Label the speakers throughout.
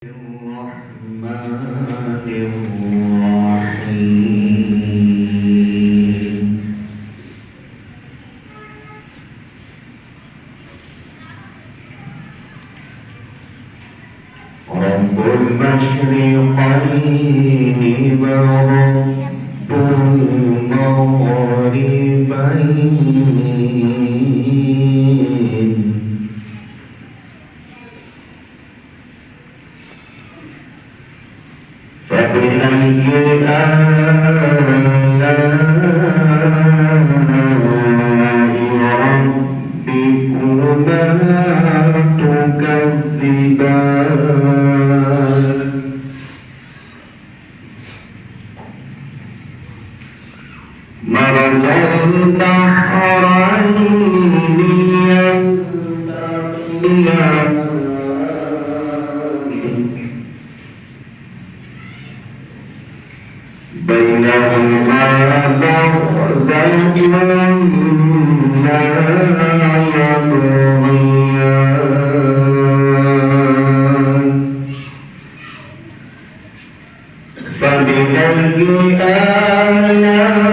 Speaker 1: الرحمن الرحيم رب المشرقين ورب المغربين فبأي آلاء ربكما تكذبان مرج البحرين يلتقيان بينهما برزخ لا يبغيان فبأي آلاء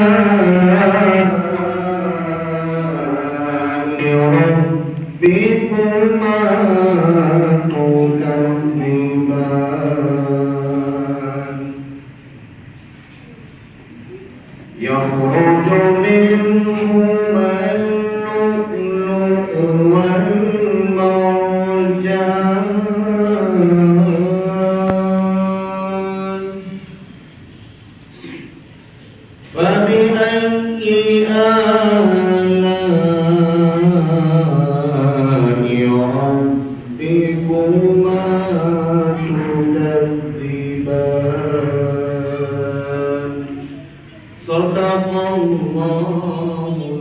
Speaker 1: ربكما تكذبان يخرج منهما اللؤلؤ والمرجان فبأي آلاء ربكما تكذبان صدق الله